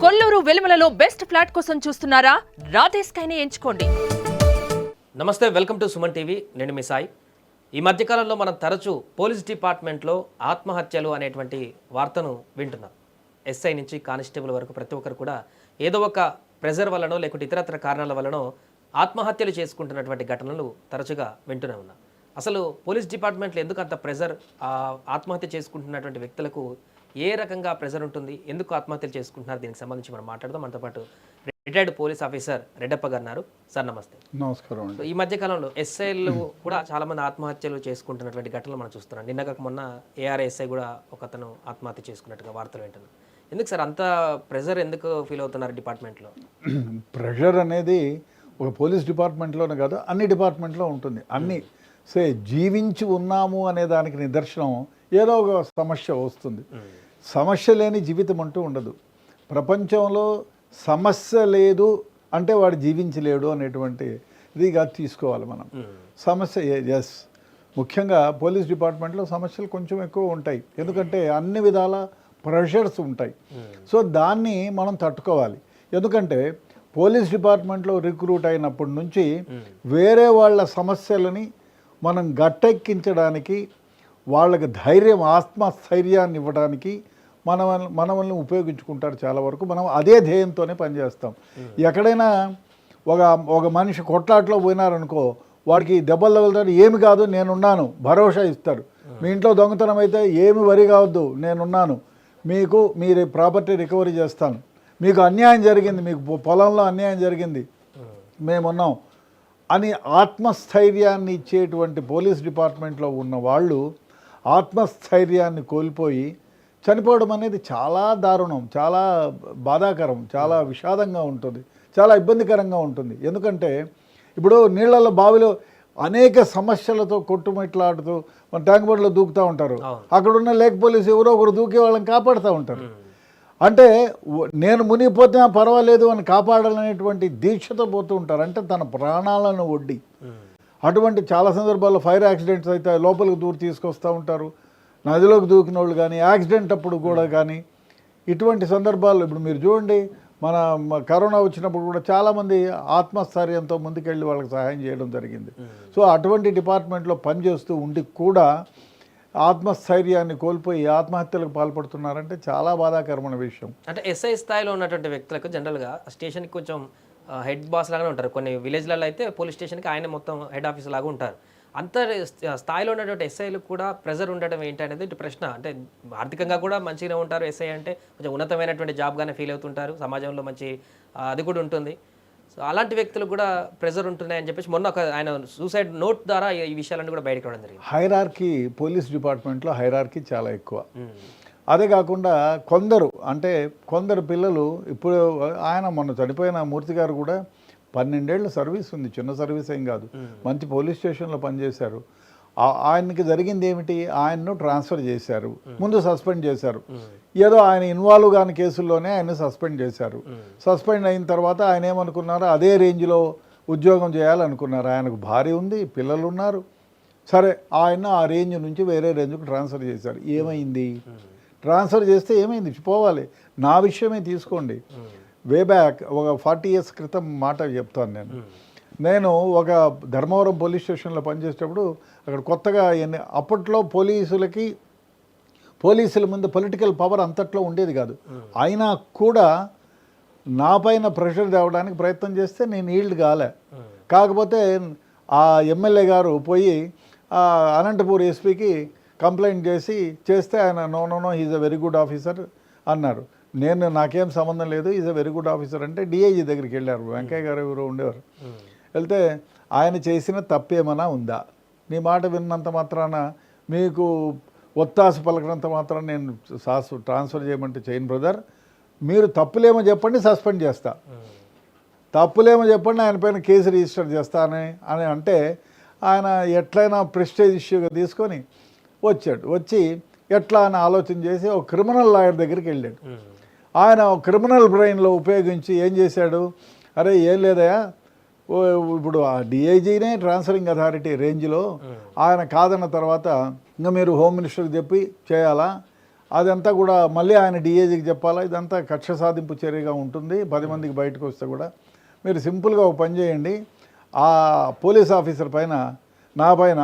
Kolluru వెలుమలలో best flat కోసం చూస్తున్నారా? రాధేస్కైనే ఎంచుకోండి. నమస్తే, వెల్కమ్ టు సుమన్ టీవీ. నేను మీ సాయి. ఈ మధ్యకాలంలో మనం తరచూ పోలీస్ డిపార్ట్మెంట్లో ఆత్మహత్యలు అనేటువంటి వార్తను వింటున్నాం. ఎస్ఐ నుంచి కానిస్టేబుల్ వరకు ప్రతి ఒక్కరు కూడా ఏదో ఒక ప్రెజర్ వల్లనో లేకుంటే ఇతరత్ర కారణాల వల్లనో ఆత్మహత్యలు చేసుకుంటున్నటువంటి ఘటనలు తరచుగా వింటూనే ఉన్నాం. అసలు పోలీస్ డిపార్ట్మెంట్లో ఎందుకు అంత ప్రెజర్, ఆత్మహత్య చేసుకుంటున్నటువంటి వ్యక్తులకు ఏ రకంగా ప్రెజర్ ఉంటుంది, ఎందుకు ఆత్మహత్యలు చేసుకుంటున్నారు, దీనికి సంబంధించి మనం మాట్లాడదాం. మనతో పాటు రిటైర్డ్ పోలీస్ ఆఫీసర్ రెడ్డప్ప గారు ఉన్నారు. సార్ నమస్తే. నమస్కారం. ఈ మధ్యకాలంలో ఎస్ఐలు కూడా చాలా మంది ఆత్మహత్యలు చేసుకుంటున్నటువంటి ఘటనలు మనం చూస్తున్నాం. నిన్నగాక మొన్న ఏఆర్ఎస్ఐ కూడా ఒక అతను ఆత్మహత్య చేసుకున్నట్టుగా వార్తలు వింటున్నాం. ఎందుకు సార్ అంత ప్రెజర్ ఎందుకు ఫీల్ అవుతున్నారు డిపార్ట్మెంట్లో? ప్రెషర్ అనేది ఒక పోలీస్ డిపార్ట్మెంట్లోనే కాదు, అన్ని డిపార్ట్మెంట్లో ఉంటుంది. అన్ని జీవించి ఉన్నాము అనే దానికి నిదర్శనం ఏదో ఒక సమస్య వస్తుంది. సమస్య లేని జీవితం అంటూ ఉండదు. ప్రపంచంలో సమస్య లేదు అంటే వాడు జీవించలేడు అనేటువంటి ఇదిగా తీసుకోవాలి మనం. సమస్య ఎస్, ముఖ్యంగా పోలీస్ డిపార్ట్మెంట్లో సమస్యలు కొంచెం ఎక్కువ ఉంటాయి. ఎందుకంటే అన్ని విధాల ప్రెషర్స్ ఉంటాయి. సో దాన్ని మనం తట్టుకోవాలి. ఎందుకంటే పోలీస్ డిపార్ట్మెంట్లో రిక్రూట్ అయినప్పటి నుంచి వేరే వాళ్ళ సమస్యలని మనం గట్టెక్కించడానికి, వాళ్ళకి ధైర్యం, ఆత్మస్థైర్యాన్ని ఇవ్వడానికి మనల్ని ఉపయోగించుకుంటారు చాలా వరకు. మనం అదే ధ్యేయంతోనే పనిచేస్తాం. ఎక్కడైనా ఒక మనిషి కొట్లాట్లో పోయినారనుకో, వాడికి దెబ్బలు తగులుతాడు, ఏమి కాదు నేనున్నాను భరోసా ఇస్తారు. మీ ఇంట్లో దొంగతనం అయితే ఏమి వరి కావద్దు, నేనున్నాను, మీరు ప్రాపర్టీ రికవరీ చేస్తాను, మీకు అన్యాయం జరిగింది, మీకు పొలంలో అన్యాయం జరిగింది, మేమున్నాం అని ఆత్మస్థైర్యాన్ని ఇచ్చేటువంటి పోలీస్ డిపార్ట్మెంట్లో ఉన్న వాళ్ళు ఆత్మస్థైర్యాన్ని కోల్పోయి చనిపోవడం అనేది చాలా దారుణం, చాలా బాధాకరం, చాలా విషాదంగా ఉంటుంది, చాలా ఇబ్బందికరంగా ఉంటుంది. ఎందుకంటే ఇప్పుడు నీళ్ళల్లో బావిలో అనేక సమస్యలతో కొట్టుమిట్లాడుతూ మన ట్యాంక్ బండ్లో దూకుతూ ఉంటారు. అక్కడున్న లేక్ పోలీసు ఎవరో ఒకరు దూకే వాళ్ళని కాపాడుతూ ఉంటారు. అంటే నేను మునిగిపోతే పర్వాలేదు అని కాపాడాలనేటువంటి దీక్షతో పోతూ ఉంటారు. అంటే తన ప్రాణాలను ఒడ్డి. అటువంటి చాలా సందర్భాల్లో ఫైర్ యాక్సిడెంట్స్ అయితే లోపలికి దూరి తీసుకొస్తూ ఉంటారు. నదిలోకి దూకిన వాళ్ళు కానీ, యాక్సిడెంట్ అప్పుడు కూడా కానీ, ఇటువంటి సందర్భాల్లో ఇప్పుడు మీరు చూడండి, మన కరోనా వచ్చినప్పుడు కూడా చాలామంది ఆత్మస్థైర్యంతో ముందుకెళ్ళి వాళ్ళకి సహాయం చేయడం జరిగింది. సో అటువంటి డిపార్ట్మెంట్లో పనిచేస్తూ ఉండి కూడా ఆత్మస్థైర్యాన్ని కోల్పోయి ఆత్మహత్యలకు పాల్పడుతున్నారంటే చాలా బాధాకరమైన విషయం. అంటే ఎస్ఐ స్థాయిలో ఉన్నటువంటి వ్యక్తులకు జనరల్గా స్టేషన్కి కొంచెం హెడ్ బాస్ లాగానే ఉంటారు. కొన్ని విలేజ్లలో అయితే పోలీస్ స్టేషన్కి ఆయన మొత్తం హెడ్ ఆఫీస్ లాగా ఉంటారు. అంత స్థాయిలో ఉన్నటువంటి ఎస్ఐలకు కూడా ప్రెజర్ ఉండడం ఏంటి అనేది ఇటు ప్రశ్న. అంటే ఆర్థికంగా కూడా మంచిగానే ఉంటారు. ఎస్ఐ అంటే కొంచెం ఉన్నతమైనటువంటి జాబ్గానే ఫీల్ అవుతుంటారు, సమాజంలో మంచి అది కూడా ఉంటుంది. సో అలాంటి వ్యక్తులు కూడా ప్రెజర్ ఉంటున్నాయని చెప్పేసి మొన్న ఆయన సూసైడ్ నోట్ ద్వారా ఈ విషయాలన్నీ కూడా బయటకు రావడం జరిగింది. హైరార్కీ పోలీస్ డిపార్ట్మెంట్లో హైరార్కీ చాలా ఎక్కువ. అదే కాకుండా కొందరు పిల్లలు, ఇప్పుడు ఆయన మొన్న చనిపోయిన మూర్తి గారు కూడా 12 ఏళ్ళ సర్వీస్ ఉంది, చిన్న సర్వీస్ ఏం కాదు, మంచి పోలీస్ స్టేషన్లో పనిచేశారు. ఆయనకి జరిగింది ఏమిటి, ఆయన్ను ట్రాన్స్ఫర్ చేశారు, ముందు సస్పెండ్ చేశారు. ఏదో ఆయన ఇన్వాల్వ్ కాని కేసుల్లోనే ఆయన సస్పెండ్ చేశారు. సస్పెండ్ అయిన తర్వాత ఆయన ఏమనుకున్నారు, అదే రేంజ్లో ఉద్యోగం చేయాలనుకున్నారు. ఆయనకు భార్య ఉంది, పిల్లలు ఉన్నారు. సరే, ఆయన ఆ రేంజ్ నుంచి వేరే రేంజ్కి ట్రాన్స్ఫర్ చేశారు. ఏమైంది, ట్రాన్స్ఫర్ చేస్తే ఏమైంది, పోవాలి. నా విషయమే తీసుకోండి, వే బ్యాక్ ఒక 40 years క్రితం మాట చెప్తాను. నేను ఒక ధర్మవరం పోలీస్ స్టేషన్లో పనిచేసేటప్పుడు అక్కడ కొత్తగా అప్పట్లో పోలీసుల ముందు పొలిటికల్ పవర్ అంతట్లో ఉండేది కాదు. అయినా కూడా నా పైన ప్రెషర్ తేవడానికి ప్రయత్నం చేస్తే నేను ఈల్డ్ కాలే. కాకపోతే ఆ ఎమ్మెల్యే గారు పోయి అనంతపూర్ ఎస్పీకి కంప్లైంట్ చేస్తే ఆయన no he's a very good officer అన్నారు. నాకేం సంబంధం లేదు, is a very good officer అంటే డిఐజీ దగ్గరికి వెళ్ళారు. వెంకయ్య గారు ఎవరు ఉండేవారు. వెళ్తే ఆయన చేసిన తప్పేమైనా ఉందా, నీ మాట విన్నంత మాత్రాన, మీకు ఒత్తాసు పలకనంత మాత్రాన నేను ట్రాన్స్ఫర్ చేయమంటే చేయను బ్రదర్, మీరు తప్పులేమో చెప్పండి, సస్పెండ్ చేస్తా, తప్పులేమో చెప్పండి, ఆయన పైన కేసు రిజిస్టర్ చేస్తానని అంటే ఆయన ఎట్లయినా ప్రెస్టేజ్ ఇష్యూగా తీసుకొని వచ్చి ఎట్లా అని ఆలోచన చేసి ఒక క్రిమినల్ లాయర్ దగ్గరికి వెళ్ళాడు. ఆయన క్రిమినల్ బ్రెయిన్లో ఉపయోగించి ఏం చేశాడు, అరే ఏం లేదయా, ఇప్పుడు ఆ డిఐజీనే ట్రాన్స్ఫరింగ్ అథారిటీ రేంజ్లో ఆయన కాదన్న తర్వాత ఇంకా మీరు హోమ్ మినిస్టర్కి చెప్పి చేయాలా, అదంతా కూడా మళ్ళీ ఆయన డిఏజీకి చెప్పాలా, ఇదంతా కక్ష సాధింపు చర్యగా ఉంటుంది. 10 మందికి బయటకు వస్తే కూడా మీరు సింపుల్గా ఒక పని చేయండి, ఆ పోలీస్ ఆఫీసర్ పైన నా పైన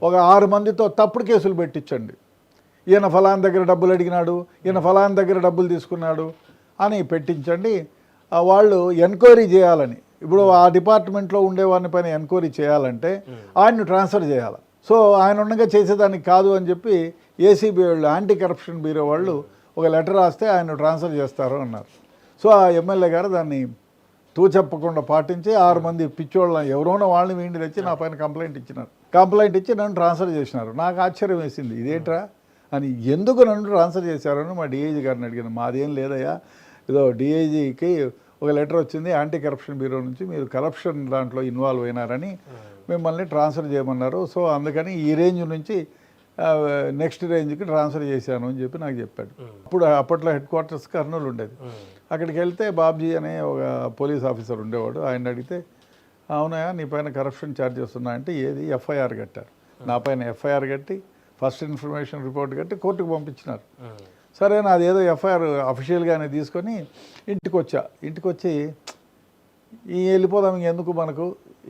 ఒక 6 మందితో తప్పుడు కేసులు పెట్టించండి. ఈయన ఫలానా దగ్గర డబ్బులు అడిగినాడు, ఈయన ఫలానా దగ్గర డబ్బులు తీసుకున్నాడు అని పెట్టించండి. వాళ్ళు ఎంక్వైరీ చేయాలని, ఇప్పుడు ఆ డిపార్ట్మెంట్లో ఉండేవాడిని పైన ఎంక్వైరీ చేయాలంటే ఆయన్ని ట్రాన్స్ఫర్ చేయాలి. సో ఆయన ఉండగా చేసేదానికి కాదు అని చెప్పి ఏసీబీ వాళ్ళు, యాంటీ కరప్షన్ బ్యూరో వాళ్ళు ఒక లెటర్ రాస్తే ఆయన ట్రాన్స్ఫర్ చేస్తారు అన్నారు. సో ఆ ఎమ్మెల్యే గారు దాన్ని తూచెప్పకుండా పాటించి 6 మంది పిచ్చోళ్ళ ఎవరోనో వాళ్ళని వీడిని తెచ్చి నా పైన కంప్లైంట్ ఇచ్చినారు. కంప్లైంట్ ఇచ్చి నన్ను ట్రాన్స్ఫర్ చేసినారు. నాకు ఆశ్చర్యం వేసింది, ఇదేంట్రా అని. ఎందుకు నన్ను ట్రాన్స్ఫర్ చేశారని మా డిఐజీ గారిని అడిగాను. మాదేం లేదయ్యా, ఏదో డిఐజీకి ఒక లెటర్ వచ్చింది యాంటీ కరప్షన్ బ్యూరో నుంచి, మీరు కరప్షన్ దాంట్లో ఇన్వాల్వ్ అయినారని మిమ్మల్ని ట్రాన్స్ఫర్ చేయమన్నారు. సో అందుకని ఈ రేంజ్ నుంచి నెక్స్ట్ రేంజ్కి ట్రాన్స్ఫర్ చేశాను అని చెప్పి నాకు చెప్పాడు. అప్పట్లో హెడ్ క్వార్టర్స్ కర్నూలు ఉండేది. అక్కడికి వెళ్తే బాబ్జీ అనే ఒక పోలీస్ ఆఫీసర్ ఉండేవాడు. ఆయన అడిగితే, అవునయా నీ పైన కరప్షన్ ఛార్జెస్ ఉన్నాయంటే, ఏది ఎఫ్ఐఆర్ కట్టారు. నా పైన ఎఫ్ఐఆర్ కట్టి ఫస్ట్ ఇన్ఫర్మేషన్ రిపోర్ట్ కట్టి కోర్టుకు పంపించినారు. సరే నాది ఏదో ఎఫ్ఐఆర్ అఫీషియల్గానే తీసుకొని ఇంటికి వచ్చి వెళ్ళిపోదాం, ఇంకెందుకు మనకు,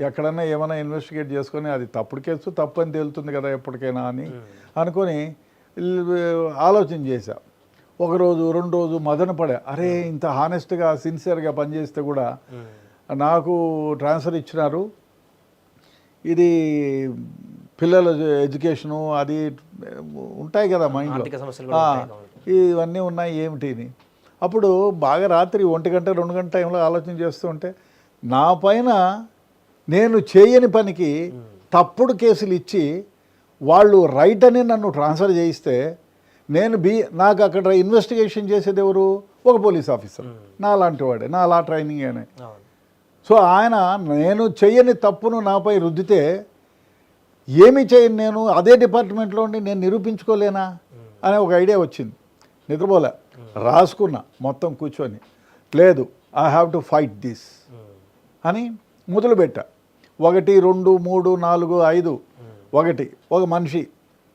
ఎక్కడన్నా ఏమైనా ఇన్వెస్టిగేట్ చేసుకొని అది తప్పుడు కేసు తప్పు అని తేలుతుంది కదా ఎప్పటికైనా అని అనుకొని ఆలోచన చేశా. 1 రోజు 2 రోజు మదన పడా, అరే ఇంత హానెస్ట్గా సిన్సియర్గా పనిచేస్తే కూడా నాకు ట్రాన్స్ఫర్ ఇచ్చినారు, ఇది పిల్లల ఎడ్యుకేషను అది ఉంటాయి కదా మైండ్లో, ఇవన్నీ ఉన్నాయి ఏమిటిని. అప్పుడు బాగా రాత్రి 1 గంట 2 గంట టైంలో ఆలోచన చేస్తూ ఉంటే, నా పైన నేను చేయని పనికి తప్పుడు కేసులు ఇచ్చి వాళ్ళు రైట్ అని నన్ను ట్రాన్స్ఫర్ చేయిస్తే, నాకు అక్కడ ఇన్వెస్టిగేషన్ చేసేది ఎవరు? ఒక పోలీస్ ఆఫీసర్, నా లాంటి వాడే, నా లా ట్రైనింగ్ అనే. సో ఆయన నేను చేయని తప్పును నాపై రుద్దితే ఏమి చేయను నేను, అదే డిపార్ట్మెంట్లో ఉండి నేను నిరూపించుకోలేనా అనే ఒక ఐడియా వచ్చింది. నిద్రపోలే, రాసుకున్నా మొత్తం కూర్చొని, లేదు I have to fight this అని మొదలుపెట్టా. 1 2 3 4 5 ఒక మనిషి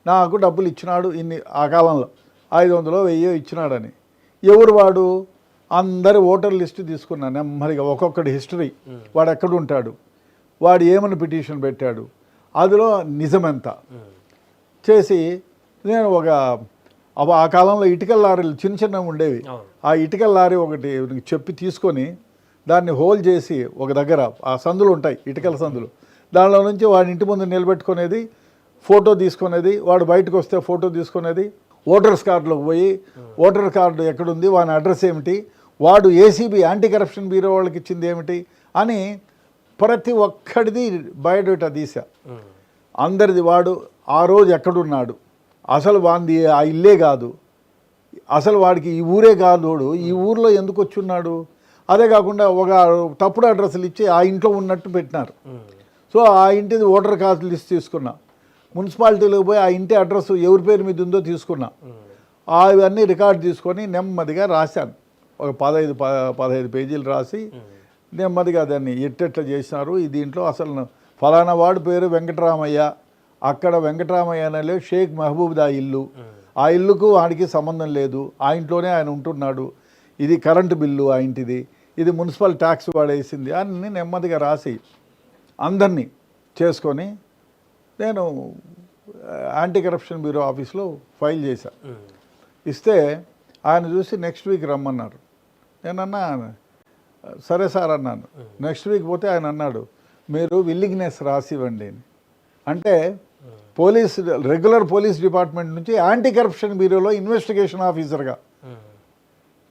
నాకు డబ్బులు ఇచ్చినాడు ఇన్ని, ఆ కాలంలో 500 1000 ఇచ్చినాడని. ఎవరు వాడు? అందరి ఓటర్ లిస్టు తీసుకున్నా నెమ్మదిగా, ఒక్కొక్కటి హిస్టరీ, వాడు ఎక్కడుంటాడు, వాడు ఏమని పిటిషన్ పెట్టాడు, అందులో నిజమెంత చేసి నేను ఆ కాలంలో ఇటుకల లారీలు చిన్నవి ఉండేవి, ఆ ఇటుకల లారీ ఒకటి చెప్పి తీసుకొని దాన్ని హోల్ చేసి ఒక దగ్గర ఆ సందులు ఉంటాయి, ఇటుకల సందులు, దానిలో నుంచి వాడి ఇంటి ముందు నిలబెట్టుకునేది, ఫోటో తీసుకునేది, వాడు బయటకు వస్తే ఫోటో తీసుకునేది, ఓటర్స్ కార్డులోకి పోయి ఓటర్ కార్డు ఎక్కడుంది, వాని అడ్రస్ ఏమిటి, వాడు ఏసీబీ యాంటీ కరప్షన్ బ్యూరో వాళ్ళకి ఇచ్చింది ఏమిటి అని ప్రతి ఒక్కడిది బయోడేటా తీసా. అందరిది, వాడు ఆ రోజు ఎక్కడున్నాడు, అసలు వాంది ఆ ఇల్లే కాదు, అసలు వాడికి ఈ ఊరే కాదు, ఈ ఊర్లో ఎందుకు వచ్చున్నాడు, అదే కాకుండా ఒక తప్పుడు అడ్రస్లు ఇచ్చి ఆ ఇంట్లో ఉన్నట్టు పెట్టినారు. సో ఆ ఇంటిది ఓటర్ కార్డు లిస్ట్ తీసుకున్నా, మున్సిపాలిటీలోకి పోయి ఆ ఇంటి అడ్రస్ ఎవరి పేరు మీద ఉందో తీసుకున్నా, అవన్నీ రికార్డు తీసుకొని నెమ్మదిగా రాశాను. ఒక 15 పేజీలు రాసి నెమ్మదిగా దాన్ని ఎట్టెట్లా చేసినారు. ఈ దీంట్లో అసలు ఫలానా వాడి పేరు వెంకటరామయ్య, అక్కడ వెంకటరామయ్య అనే షేక్ మహబూబ్దా ఇల్లు, ఆ ఇల్లుకు వాడికి సంబంధం లేదు, ఆ ఇంట్లోనే ఆయన ఉంటున్నాడు, ఇది కరెంటు బిల్లు ఆ ఇంటిది, ఇది మున్సిపల్ ట్యాక్స్ వాడేసింది అన్నీ నెమ్మదిగా రాసి అందరినీ చేసుకొని నేను యాంటీ కరప్షన్ బ్యూరో ఆఫీస్లో ఫైల్ చేశా. ఇస్తే ఆయన చూసి నెక్స్ట్ వీక్ రమ్మన్నారు. నేనన్నా సరే సార్ అన్నాను. నెక్స్ట్ వీక్ పోతే ఆయన అన్నాడు, మీరు విల్లింగ్నెస్ రాసి ఇవ్వండి అని. అంటే రెగ్యులర్ పోలీస్ డిపార్ట్మెంట్ నుంచి యాంటీ కరప్షన్ బ్యూరోలో ఇన్వెస్టిగేషన్ ఆఫీసర్గా.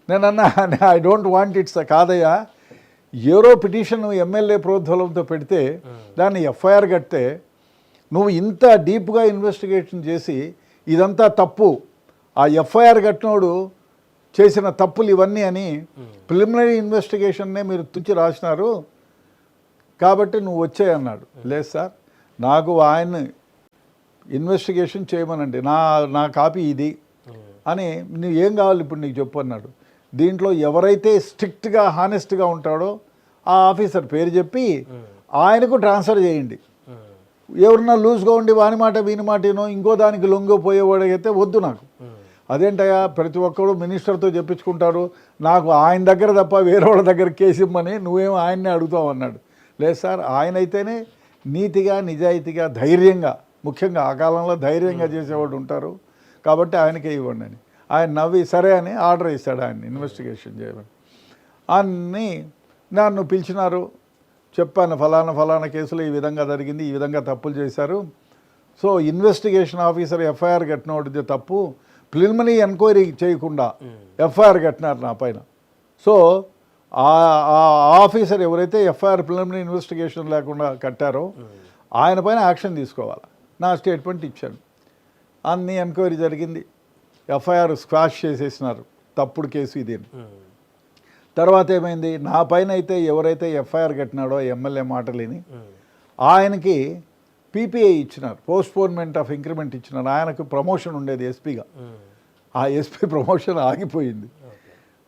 నేనన్నా ఐ డోంట్ వాంట్ ఇట్స్ కాదయ్యా, ఎవరో పిటిషన్ ఎమ్మెల్యే ప్రోద్బలంతో పెడితే దాన్ని ఎఫ్ఐఆర్ కడితే నువ్వు ఇంత డీప్గా ఇన్వెస్టిగేషన్ చేసి ఇదంతా తప్పు, ఆ ఎఫ్ఐఆర్ కట్టినోడు చేసిన తప్పులు ఇవన్నీ అని ప్రిలిమినరీ ఇన్వెస్టిగేషన్నే మీరు తుచ్చి రాసినారు కాబట్టి నువ్వు వచ్చాయన్నాడు. లేదు సార్, నాకు ఆయన్ని ఇన్వెస్టిగేషన్ చేయమనండి, నా కాపీ ఇది అని, నువ్వు ఏం కావాలి ఇప్పుడు నీకు చెప్పు అన్నాడు. దీంట్లో ఎవరైతే స్ట్రిక్ట్గా హానెస్ట్గా ఉంటాడో ఆ ఆఫీసర్ పేరు చెప్పి ఆయనకు ట్రాన్స్ఫర్ చేయండి. ఎవరన్నా లూజ్గా ఉండి వాని మాట వీని మాటనో ఇంకో దానికి లొంగిపోయేవాడైతే వద్దు నాకు. అదేంటయ్యా ప్రతి ఒక్కరు మినిస్టర్తో చెప్పించుకుంటారు, నాకు ఆయన దగ్గర తప్ప వేరే వాళ్ళ దగ్గర కేసు ఇమ్మని నువ్వేమో ఆయన్నే అడుగుతావు అన్నాడు. లేదు సార్, ఆయన అయితేనే నీతిగా నిజాయితీగా ధైర్యంగా, ముఖ్యంగా ఆ కాలంలో ధైర్యంగా చేసేవాడు ఉంటారు కాబట్టి ఆయనకే ఇవ్వండి అని. ఆయన నవ్వి సరే అని ఆర్డర్ ఇస్తాడు ఆయన్ని ఇన్వెస్టిగేషన్ చేయమని. అన్నీ నన్ను పిలిచినారు, చెప్పాను ఫలానా కేసులో ఈ విధంగా జరిగింది, ఈ విధంగా తప్పులు చేశారు. సో ఇన్వెస్టిగేషన్ ఆఫీసర్ ఎఫ్ఐఆర్ కట్టినోడిది తప్పు, ప్రిలిమినరీ ఎంక్వైరీ చేయకుండా ఎఫ్ఐఆర్ కట్టినారు నా పైన. సో ఆ ఆఫీసర్ ఎవరైతే ఎఫ్ఐఆర్ ప్రిలిమినరీ ఇన్వెస్టిగేషన్ లేకుండా కట్టారో ఆయన పైన యాక్షన్ తీసుకోవాలి. నా స్టేట్మెంట్ ఇచ్చాను. అన్ని ఎంక్వైరీ జరిగింది, ఎఫ్ఐఆర్ స్క్వాష్ చేసేసినారు, తప్పుడు కేసు ఇదేని. తర్వాత ఏమైంది, నా పైన అయితే ఎవరైతే ఎఫ్ఐఆర్ కట్టినాడో ఎమ్మెల్యే మాటలేని ఆయనకి పీపీఐ ఇచ్చినారు, పోస్ట్పోన్మెంట్ ఆఫ్ ఇంక్రిమెంట్ ఇచ్చినారు. ఆయనకు ప్రమోషన్ ఉండేది ఎస్పీగా, ఆ ఎస్పీ ప్రమోషన్ ఆగిపోయింది.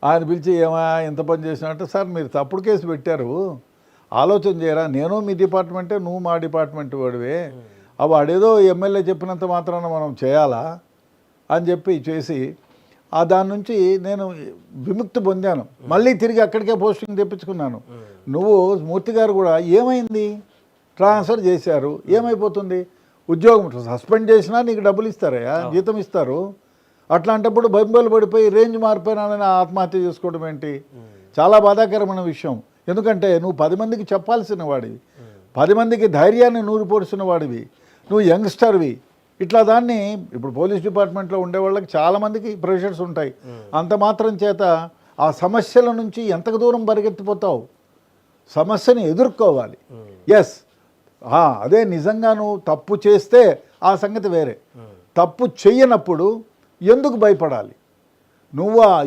ఆయన పిలిచి ఏమా ఎంత పని చేసినట్టు, సార్ మీరు తప్పుడు కేసు పెట్టారు, ఆలోచన చేయరా, నేను మీ డిపార్ట్మెంటే, నువ్వు మా డిపార్ట్మెంట్ వాడివే, వాడేదో ఎమ్మెల్యే చెప్పినంత మాత్రాన మనం చేయాలా అని చెప్పి చేసి దాని నుంచి నేను విముక్తి పొందాను. మళ్ళీ తిరిగి అక్కడికే పోస్టింగ్ తెప్పించుకున్నాను. నువ్వు మూర్తి గారు కూడా ఏమైంది, ట్రాన్స్ఫర్ చేశారు, ఏమైపోతుంది, ఉద్యోగం సస్పెండ్ చేసినా నీకు డబ్బులు ఇస్తారయ్యా, జీతం ఇస్తారు. అట్లాంటప్పుడు బొంబలు పడిపోయి రేంజ్ మారిపోయినానని ఆత్మహత్య చేసుకోవడం ఏంటి? చాలా బాధాకరమైన విషయం. ఎందుకంటే నువ్వు 10 మందికి చెప్పాల్సిన వాడివి, 10 మందికి ధైర్యాన్ని నూరిపోడుస్తున్న వాడివి, నువ్వు యంగ్స్టర్వి. ఇట్లా దాన్ని ఇప్పుడు పోలీస్ డిపార్ట్మెంట్లో ఉండే వాళ్ళకి చాలామందికి ప్రెషర్స్ ఉంటాయి. అంత మాత్రం చేత ఆ సమస్యల నుంచి ఎంతకు దూరం పరిగెత్తిపోతావు, సమస్యని ఎదుర్కోవాలి. ఎస్, అదే నిజంగా నువ్వు తప్పు చేస్తే ఆ సంగతి వేరే. తప్పు చెయ్యనప్పుడు ఎందుకు భయపడాలి?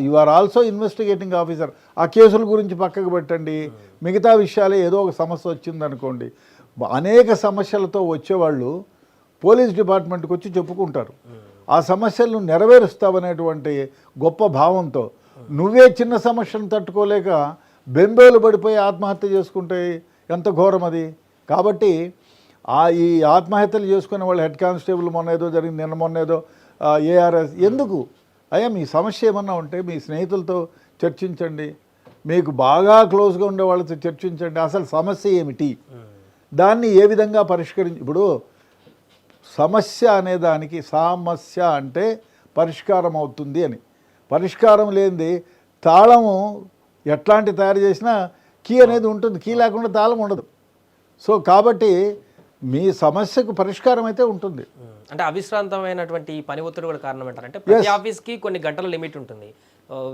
You are also investigating officer. ఆ కేసుల గురించి పక్కకు పెట్టండి, మిగతా విషయాలే ఏదో ఒక సమస్య వచ్చిందనుకోండి. అనేక సమస్యలతో వచ్చేవాళ్ళు పోలీస్ డిపార్ట్మెంట్కి వచ్చి చెప్పుకుంటారు. ఆ సమస్యలను నెరవేరుస్తావనేటువంటి గొప్ప భావంతో నువ్వే చిన్న సమస్యను తట్టుకోలేక బెంబేలు పడిపోయి ఆత్మహత్య చేసుకుంటే ఎంత ఘోరం అది. కాబట్టి ఈ ఆత్మహత్యలు చేసుకునే వాళ్ళు హెడ్ కానిస్టేబుల్ మొన్న ఏదో జరిగింది, మొన్న ఏదో ఏఆర్ఎస్. ఎందుకు అయ్యా, మీ సమస్య ఏమన్నా ఉంటే మీ స్నేహితులతో చర్చించండి, మీకు బాగా క్లోజ్గా ఉండే వాళ్ళతో చర్చించండి. అసలు సమస్య ఏమిటి, దాన్ని ఏ విధంగా ఇప్పుడు సమస్య అనేదానికి సమస్య అంటే పరిష్కారం అవుతుంది అని. పరిష్కారం లేనిది తాళము ఎట్లాంటి తయారు చేసినా కీ అనేది ఉంటుంది, కీ లేకుండా తాళం ఉండదు. సో కాబట్టి మీ సమస్యకు పరిష్కారం అయితే ఉంటుంది. అంటే అవిశ్రాంతమైనటువంటి పని ఒత్తిడి కూడా కారణం అంటారంటే ప్రతి ఆఫీస్కి కొన్ని గంటల లిమిట్ ఉంటుంది,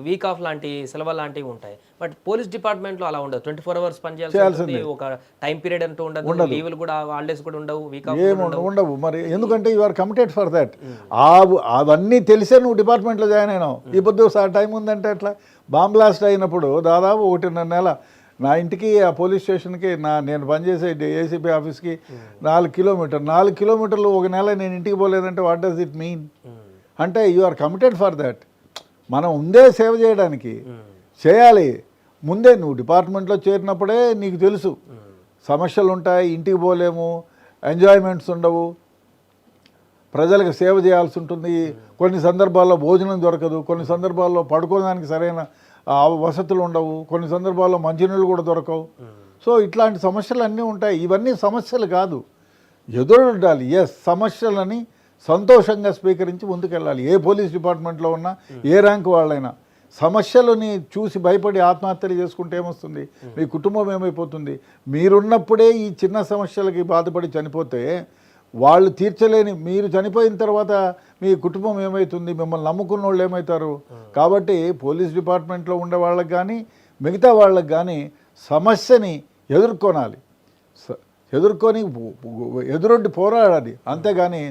వీక్ ఆఫ్ లాంటి సెలవు లాంటివి ఉంటాయి. బట్ పోలీస్ డిపార్ట్మెంట్లో అలా ఉండదు, 24 hours పనిచేయాల్సి, ఒక టైం పీరియడ్ అంటూ ఉండదు, లీవులు కూడా హాలిడేస్ కూడా ఉండవు, వీక్ ఆఫ్ ఉండవు. మరి ఎందుకంటే you are committed for that. అవన్నీ తెలిసే నువ్వు డిపార్ట్మెంట్లో జాయిన్ అయినావు. ఈ పొద్దు టైం ఉందంటే ఎట్లా? బాంబ్ బ్లాస్ట్ అయినప్పుడు దాదాపు 1.5 నెల నా ఇంటికి ఆ పోలీస్ స్టేషన్కి నేను పనిచేసే ఏసీపీ ఆఫీస్కి 4 కిలోమీటర్లు ఒక నెల నేను ఇంటికి పోలేదంటే వాట్ డస్ ఇట్ మీన్? అంటే you are committed for that. మనం ముందే సేవ చేయడానికి చేయాలి. ముందే నువ్వు డిపార్ట్మెంట్లో చేరినప్పుడే నీకు తెలుసు సమస్యలు ఉంటాయి, ఇంటికి పోలేము, ఎంజాయ్మెంట్స్ ఉండవు, ప్రజలకు సేవ చేయాల్సి ఉంటుంది. కొన్ని సందర్భాల్లో భోజనం దొరకదు, కొన్ని సందర్భాల్లో పడుకోవడానికి సరైన వసతులు ఉండవు, కొన్ని సందర్భాల్లో మంచినీళ్ళు కూడా దొరకవు. సో ఇట్లాంటి సమస్యలు అన్నీ ఉంటాయి. ఇవన్నీ సమస్యలు కాదు, ఎదురుండాలి. ఎస్, సమస్యలని సంతోషంగా స్వీకరించి ముందుకెళ్ళాలి. ఏ పోలీస్ డిపార్ట్మెంట్లో ఉన్నా, ఏ ర్యాంక్ వాళ్ళైనా సమస్యలని చూసి భయపడి ఆత్మహత్యలు చేసుకుంటే ఏమొస్తుంది? మీ కుటుంబం ఏమైపోతుంది? మీరున్నప్పుడే ఈ చిన్న సమస్యలకి బాధపడి చనిపోతే వాళ్ళు తీర్చలేని, మీరు చనిపోయిన తర్వాత మీ కుటుంబం ఏమవుతుంది? మిమ్మల్ని నమ్ముకున్న వాళ్ళు ఏమవుతారు? కాబట్టి పోలీస్ డిపార్ట్మెంట్లో ఉండే వాళ్ళకి కానీ మిగతా వాళ్ళకి కానీ సమస్యని ఎదుర్కొనాలి, ఎదుర్కొని ఎదురొడ్డి పోరాడాలి. అంతేగాని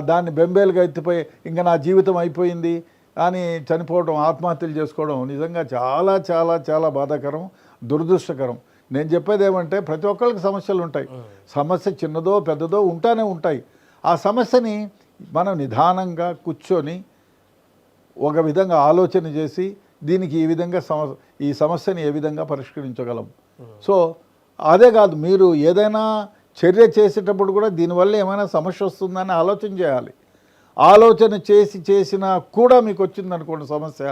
దాన్ని బెంబేలుగా ఎత్తిపోయి ఇంకా నా జీవితం అయిపోయింది అని చనిపోవడం, ఆత్మహత్యలు చేసుకోవడం నిజంగా చాలా చాలా చాలా బాధాకరం, దురదృష్టకరం. నేను చెప్పేది ఏమంటే ప్రతి ఒక్కరికి సమస్యలు ఉంటాయి. సమస్య చిన్నదో పెద్దదో ఉంటానే ఉంటాయి. ఆ సమస్యని మనం నిదానంగా కూర్చొని ఒక విధంగా ఆలోచన చేసి దీనికి ఈ విధంగా ఈ సమస్యని ఏ విధంగా పరిష్కరించగలం. సో అదే కాదు, మీరు ఏదైనా చర్య చేసేటప్పుడు కూడా దీనివల్ల ఏమైనా సమస్య వస్తుందని ఆలోచన చేయాలి. ఆలోచన చేసినా కూడా మీకు వచ్చిందనుకోండి సమస్య,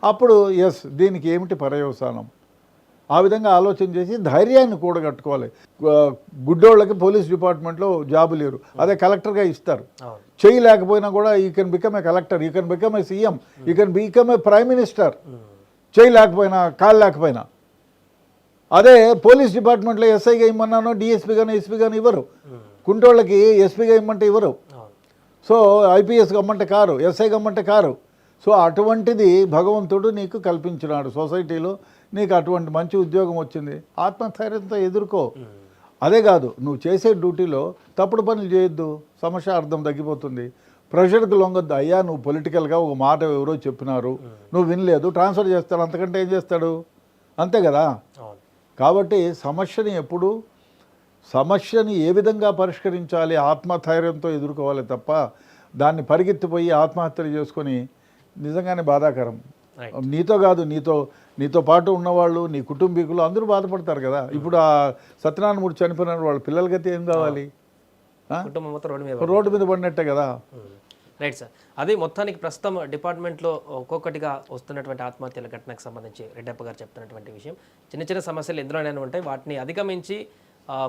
అప్పుడు ఎస్ దీనికి ఏమిటి పర్యవసానం, ఆ విధంగా ఆలోచన చేసి ధైర్యాన్ని కూడగట్టుకోవాలి. గుడ్డోళ్ళకి పోలీస్ డిపార్ట్మెంట్లో జాబు లేరు, అదే కలెక్టర్గా ఇస్తారు. చేయి లేకపోయినా కూడా you can become a collector, you can become a CM, you can become a prime minister. చేయి లేకపోయినా కాళ్ళు లేకపోయినా. అదే పోలీస్ డిపార్ట్మెంట్లో ఎస్ఐగా ఇమ్మన్నాను డిఎస్పీ కానీ ఎస్పీ కానీ ఇవ్వరు. కుంటోళ్ళకి ఎస్పీగా ఇమ్మంటే ఇవ్వరు. సో ఐపీఎస్ గమ్మంటే కారు, ఎస్ఐ గమ్మంటే కారు. సో అటువంటిది భగవంతుడు నీకు కల్పించినాడు సొసైటీలో, నీకు అటువంటి మంచి ఉద్యోగం వచ్చింది, ఆత్మధైర్యంతో ఎదుర్కో. అదే కాదు, నువ్వు చేసే డ్యూటీలో తప్పుడు పనులు చేయొద్దు, సమస్య అర్థం తగ్గిపోతుంది. ప్రెషర్కి లొంగొద్దు. అయ్యా నువ్వు పొలిటికల్గా ఒక మాట ఎవరో చెప్పినారు, నువ్వు వినలేదు, ట్రాన్స్ఫర్ చేస్తాడు, అంతకంటే ఏం చేస్తాడు, అంతే కదా. కాబట్టి సమస్యని ఏ విధంగా పరిష్కరించాలి, ఆత్మధైర్యంతో ఎదుర్కోవాలి తప్ప దాన్ని పరిగెత్తిపోయి ఆత్మహత్యలు చేసుకొని నిజంగానే బాధాకరం. నీతో కాదు, నీతో పాటు ఉన్నవాళ్ళు, నీ కుటుంబీకులు అందరూ బాధపడతారు కదా. ఇప్పుడు ఆ సత్యనారాయణమూర్తి చనిపోయిన వాళ్ళ పిల్లల గతి ఏం కావాలి, కుటుంబం మొత్తం రోడ్డు మీద పడినట్టే కదా. Right sir. అదే మొత్తానికి ప్రస్తుతం డిపార్ట్మెంట్లో ఒక్కొక్కటిగా వస్తున్నటువంటి ఆత్మహత్యల ఘటనకు సంబంధించి రెడ్డప్ప గారు చెప్తున్నటువంటి విషయం, చిన్న చిన్న సమస్యలు ఎందులోనైనా ఉంటాయి, వాటిని అధిగమించి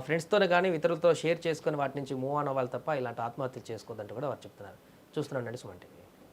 ఫ్రెండ్స్తోనే కానీ ఇతరులతో షేర్ చేసుకొని వాటి నుంచి మూవ్ ఆన్ అవ్వాలి తప్ప ఇలాంటి ఆత్మహత్యలు చేసుకోవద్దంటూ కూడా వారు చెప్తున్నారు. చూస్తున్నానండి సుమన్ టీవీ.